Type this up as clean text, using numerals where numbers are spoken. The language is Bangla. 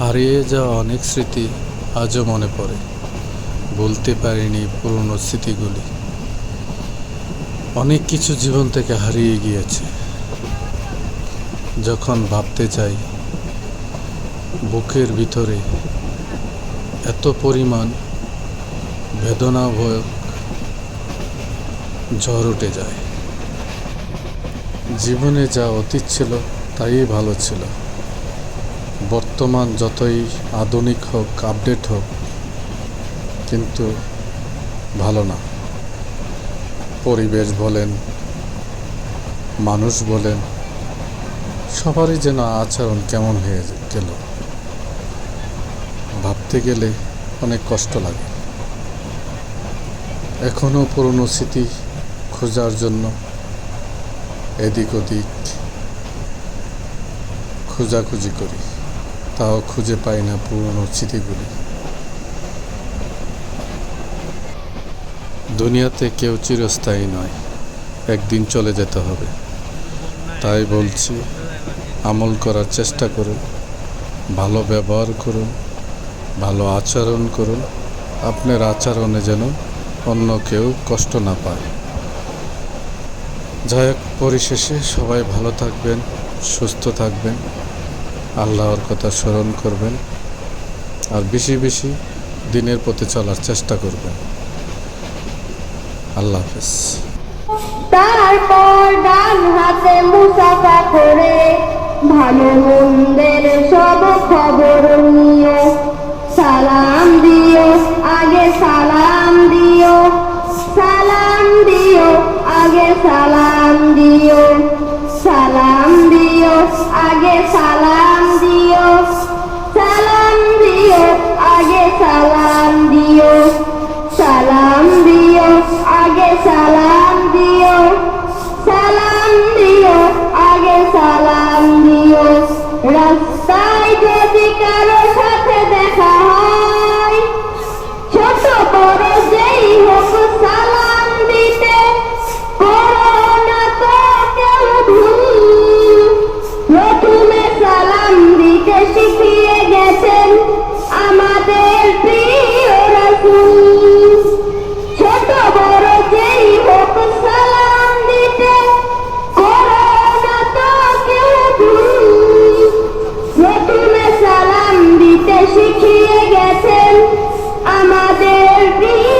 হারিয়ে যাওয়া অনেক স্মৃতি আজও মনে পড়ে। বলতে পারিনি পুরনো স্মৃতিগুলি। অনেক কিছু জীবন থেকে হারিয়ে গিয়েছে। যখন ভাবতে যাই, বুকের ভিতরে এত পরিমাণ বেদনাভয়ক ঝড় উঠে যায়। জীবনে যা অতীত ছিল তাই ভালো ছিল। বর্তমান যতই আধুনিক হোক, আপডেট হোক, কিন্তু ভালো না। পরিবেশ বলেন, মানুষ বলেন, সবারই যেন আচরণ কেমন হয়ে গেল। ভাবতে গেলে অনেক কষ্ট লাগে। এখনও পুরনো স্মৃতি খোঁজার জন্য এদিক ওদিক খোঁজাখুঁজি করি, তাও খুঁজে পাই না পুরনো স্মৃতিগুলি। দুনিয়াতে কেউ চিরস্থায়ী নয়, একদিন চলে যেতে হবে। তাই বলছি, আমল করার চেষ্টা করুন, ভালো ব্যবহার করুন, ভালো আচরণ করুন। আপনার আচরণে যেন অন্য কেউ কষ্ট না পায়। যাই হোক, পরিশেষে সবাই ভালো থাকবেন, সুস্থ থাকবেন, আল্লাহর কথা স্মরণ করবেন, আর বেশি বেশি দিনের পথে চলার চেষ্টা করবেন। আল্লাহ হাফেজ। তারপর ডান হাতে মুসাফা করে ভালো মন্দের সব খবর নিও। সালাম দিও, আগে সালাম দিও, সালাম দিও, আগে সালাম দিও, সালাম দিও, আগে সালাম দিও, সালাম দিও, আগে সালাম দিও, সালাম দিও, আগে সালাম দিও, সালাম দিও, আগে সালাম দিও। রাস্তায় যদি কারো সাথে দেখা হয়, ছোট বড় যেই হোক সালাম দিতে করো না তো কেউ ভুল। প্রথমে সালাম দিতে শিখিয়ে গেছেন আমাদের প্রিয় রাসূল। ছোট বড় যেই হোক সালাম দিতে করো না তো কেউ ভুল। প্রথমে সালাম দিতে শিখিয়ে গেছেন আমাদের প্রিয়